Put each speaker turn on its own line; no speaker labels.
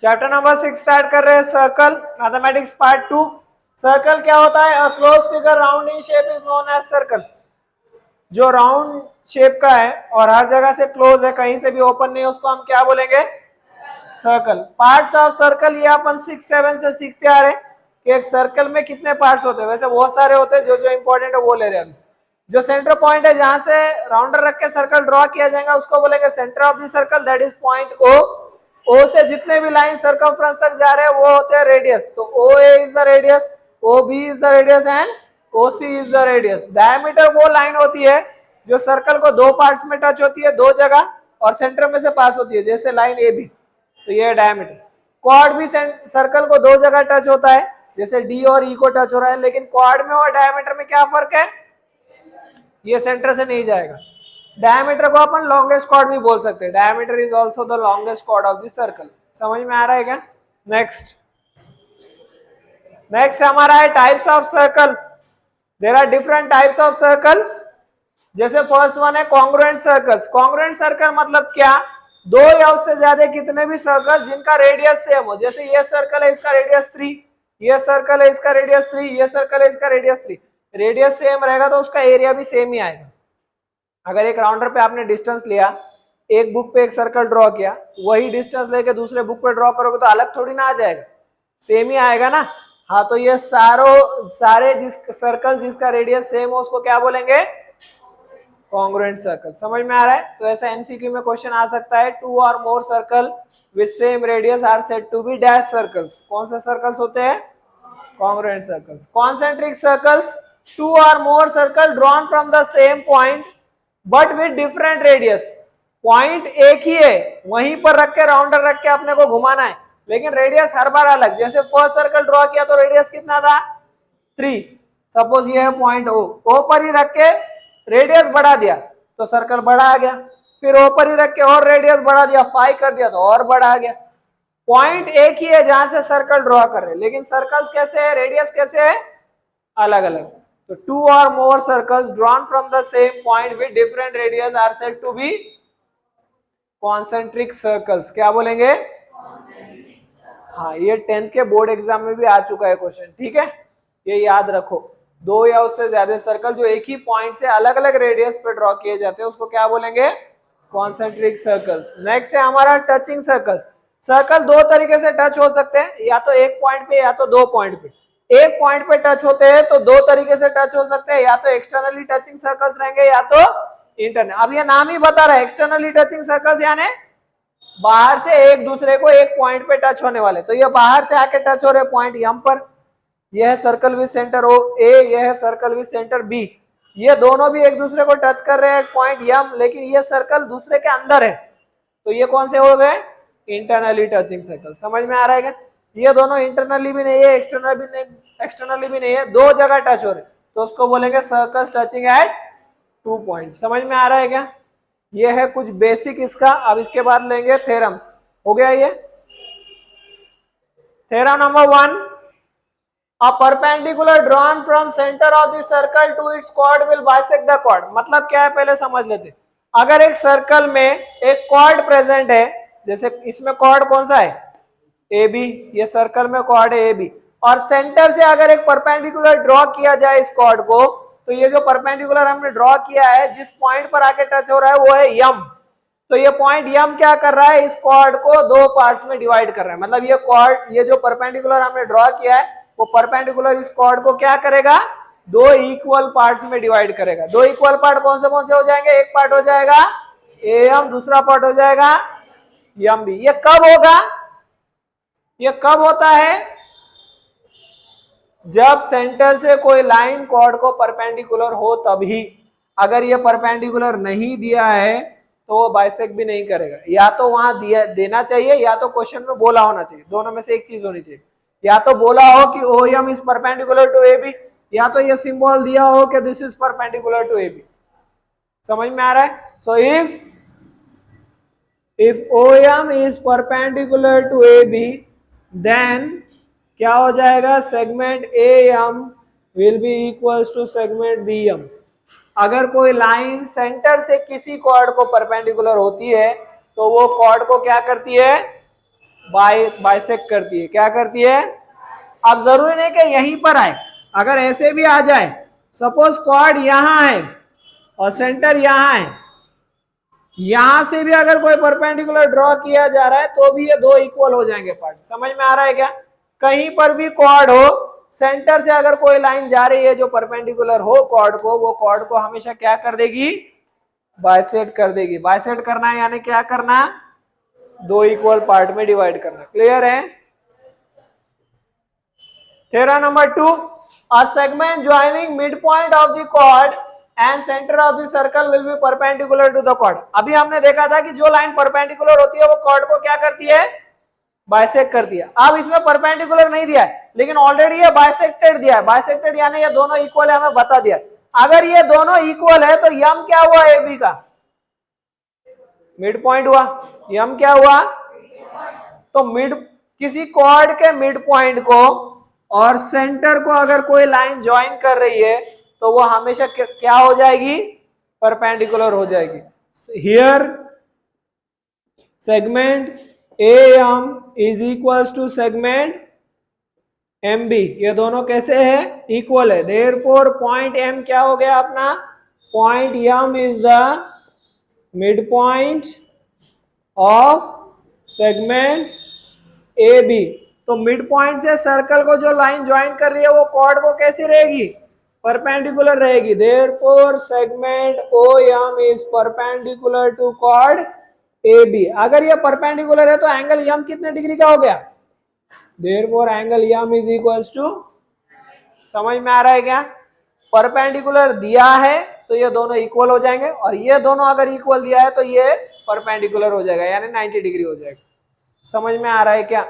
Chapter number 6 start कर रहे हैं, सर्कल मैथमेटिक्स पार्ट 2। सर्कल क्या होता है? A close figure round in shape is known as circle. जो राउंड शेप का है और हर जगह से क्लोज है, कहीं से भी ओपन नहीं है, उसको हम क्या बोलेंगे? सर्कल। पार्ट्स ऑफ सर्कल ये अपन 6-7 से सीखते आ रहे हैं कि एक सर्कल में कितने पार्ट्स होते हैं। वैसे बहुत सारे होते हैं, जो जो इंपॉर्टेंट है वो ले रहे हैं। जो सेंटर पॉइंट है जहां से राउंडर रख के सर्कल ड्रॉ किया जाएगा उसको बोलेंगे centre of the circle, that is point O. O से जितने भी लाइन सर्कमफ्रेंस तक जा रहे हैं वो होते हैं रेडियस। तो O A is the radius, O B is the radius and O C is the radius. Diameter वो लाइन होती है जो सर्कल को दो पार्ट्स में टच होती है, दो जगह, और सेंटर में से पास होती है, जैसे लाइन ए बी। तो ये है डायमीटर। क्वाड भी सर्कल को दो जगह टच होता है, जैसे डी और ई को टच हो रहा है, लेकिन क्वाड में और डायमीटर में क्या फर्क है? ये सेंटर से नहीं जाएगा। डायमीटर को अपन लॉन्गेस्ट कॉर्ड भी बोल सकते हैं। Diameter is also the longest chord of the circle. समझ में आ रहा है क्या? नेक्स्ट हमारा है types of circle. There are different types of circles. जैसे फर्स्ट वन है कॉन्ग्रुएंट सर्कल्स। कॉन्ग्रुएंट सर्कल मतलब क्या? दो या उससे ज्यादा कितने भी सर्कल जिनका रेडियस सेम हो। जैसे ये सर्कल है, इसका रेडियस 3, ये सर्कल है, इसका रेडियस 3, ये सर्कल है, इसका रेडियस 3। रेडियस सेम रहेगा तो उसका एरिया भी सेम ही आएगा। अगर एक राउंडर पे आपने डिस्टेंस लिया, एक बुक पे एक सर्कल ड्रॉ किया, वही डिस्टेंस लेके दूसरे बुक पे ड्रॉ करोगे तो अलग थोड़ी ना आ जाएगा, सेम ही आएगा ना। हाँ, तो ये सारे जिस सर्कल जिसका रेडियस सेम हो उसको क्या बोलेंगे? Congruent circle. समझ में आ रहा है? तो ऐसा एमसीक्यू में क्वेश्चन आ सकता है, two or more circle with same radius are said to be dash circles. कौन से सर्कल्स होते हैं? Congruent circles. Concentric circles, two or more circle drawn from the same point but with different radius. Point एक ही है, वहीं पर रख के राउंडर रख के अपने को घुमाना है, लेकिन रेडियस हर बार अलग। जैसे फर्स्ट सर्कल ड्रॉ किया तो रेडियस कितना था? 3। सपोज ये है पॉइंट ओ पर ही रख के रेडियस बढ़ा दिया तो सर्कल बड़ा आ गया। फिर ओ पर ही रख के और रेडियस बढ़ा दिया, 5 कर दिया तो और बड़ा आ गया। पॉइंट एक ही है जहां से सर्कल ड्रॉ कर रहे हैं, लेकिन सर्कल्स कैसे है, रेडियस कैसे है, अलग अलग। तो two or more circles drawn from the same point with different radius are said to be concentric circles. क्या बोलेंगे? हाँ, ये 10th के बोर्ड एग्जाम में भी आ चुका है क्वेश्चन, ठीक है, ये याद रखो। दो या उससे ज्यादा सर्कल जो एक ही पॉइंट से अलग अलग रेडियस पे ड्रॉ किए जाते हैं उसको क्या बोलेंगे? Concentric circles. नेक्स्ट है हमारा टचिंग सर्कल। सर्कल दो तरीके से टच हो सकते हैं, या तो एक पॉइंट पे या तो दो पॉइंट पे। एक पॉइंट पे टच होते हैं तो दो तरीके से टच हो सकते हैं, या तो एक्सटर्नली टचिंग सर्कल्स रहेंगे या तो इंटरनल। अब ये नाम ही बता रहा है, एक्सटर्नली टचिंग सर्कल्स यानी बाहर से एक दूसरे को एक पॉइंट पे टच होने वाले। तो ये बाहर से आके टच हो रहे पॉइंट यम पर, यह है सर्कल विद सेंटर ओ ए, यह है सर्कल विद सेंटर बी। ये दोनों भी एक दूसरे को टच कर रहे हैं पॉइंट यम, लेकिन ये सर्कल दूसरे के अंदर है, तो ये कौन से हो गए? Internally touching circle. समझ में आ रहा है क्या? ये दोनों इंटरनली भी नहीं है, एक्सटर्नली भी नहीं है, दो जगह टच हो रहे, तो उसको बोलेंगे सर्कल्स टचिंग एट 2 पॉइंट। समझ में आ रहा है क्या? ये है कुछ बेसिक इसका। अब इसके बाद लेंगे थ्योरम्स। हो गया ये theorem number 1। A perpendicular drawn from center of the circle to its chord will bisect the chord। मतलब क्या है पहले समझ लेते। अगर एक सर्कल में एक कॉर्ड प्रेजेंट है, जैसे इसमें कॉर्ड कौन सा है? A B. ये सर्कल में कॉर्ड है ए बी, और सेंटर से अगर एक परपेंडिकुलर ड्रॉ किया जाए इस कॉर्ड को, तो ये जो परपेंडिकुलर हमने ड्रॉ किया है जिस पॉइंट पर आके टच हो रहा है वो है यम। तो ये पॉइंट यम क्या कर रहा है? इस कॉर्ड को दो पार्ट्स में डिवाइड कर रहा है। मतलब ये कॉर्ड, ये जो परपेंडिकुलर हमने ड्रॉ किया है वो परपेंडिकुलर इस कॉर्ड को क्या करेगा? दो इक्वल पार्ट्स में डिवाइड करेगा। दो इक्वल पार्ट कौन से हो जाएंगे? एक पार्ट हो जाएगा एम, दूसरा पार्ट हो जाएगा यम बी। ये कब होगा? ये कब होता है? जब सेंटर से कोई लाइन कॉर्ड को परपेंडिकुलर हो तभी। अगर ये परपेंडिकुलर नहीं दिया है तो वो बाइसेक्ट भी नहीं करेगा। या तो वहां देना चाहिए या तो क्वेश्चन में बोला होना चाहिए, दोनों में से एक चीज होनी चाहिए। या तो बोला हो कि OM is perpendicular to AB, या तो ये सिंबल दिया हो कि this is perpendicular to AB। समझ में आ रहा है? So if OM is perpendicular to AB then क्या हो जाएगा? Segment AM will be equals to segment BM। अगर कोई लाइन सेंटर से किसी कॉर्ड को परपेंडिकुलर होती है तो वो कॉर्ड को क्या करती है? बाइसेक्ट करती है। क्या करती है? अब जरूरी नहीं कि यहीं पर आए, अगर ऐसे भी आ जाए, सपोज क्वाड यहां है और सेंटर यहां है, यहां से भी अगर कोई परपेंडिकुलर ड्रॉ किया जा रहा है तो भी ये दो इक्वल हो जाएंगे पार्ट। समझ में आ रहा है क्या? कहीं पर भी क्वाड हो, सेंटर से अगर कोई लाइन जा रही है जो परपेंडिकुलर हो क्वाड को, वो क्वाड को हमेशा क्या कर देगी? बाइसेक्ट कर देगी। बाइसेक्ट करना है यानी क्या करना? दो इक्वल पार्ट में डिवाइड करना। क्लियर है? Theorem number 2, a segment joining midpoint of the chord and center of the circle will be perpendicular to the chord। अभी हमने देखा था कि जो लाइन परपेंडिकुलर होती है वो chord को क्या करती है? बाइसेक्ट करती है। अब इसमें परपेंडिकुलर नहीं दिया है, लेकिन ऑलरेडी ये बाइसेक्टेड दिया है। बाइसेक्टेड यानी ये दोनों इक्वल है, हमें बता दिया। अगर ये दोनों इक्वल है तो यम क्या हुआ? ए बी का मिड पॉइंट हुआ। यम क्या हुआ? तो मिड, किसी कॉर्ड के मिड पॉइंट को और सेंटर को अगर कोई लाइन ज्वाइन कर रही है तो वो हमेशा क्या हो जाएगी? परपेंडिकुलर हो जाएगी। Here segment AM is equals to segment MB, ये दोनों कैसे है? इक्वल है। देयरफॉर पॉइंट M क्या हो गया अपना? Point M is the mid point of segment AB। तो मिड पॉइंट से सर्कल को जो लाइन ज्वाइन कर रही है वो कॉर्ड को कैसी रहेगी? परपेंडिकुलर रहेगी। Therefore segment OM is perpendicular to chord AB। अगर ये परपेंडिकुलर है तो एंगल M कितने डिग्री का हो गया? Therefore angle M is equals to, समझ में आ रहा है क्या? परपेंडिकुलर दिया है तो ये दोनों इक्वल हो जाएंगे, और ये दोनों अगर इक्वल दिया है तो ये परपेंडिकुलर हो जाएगा, यानी 90 डिग्री हो जाएगा। समझ में आ रहा है क्या?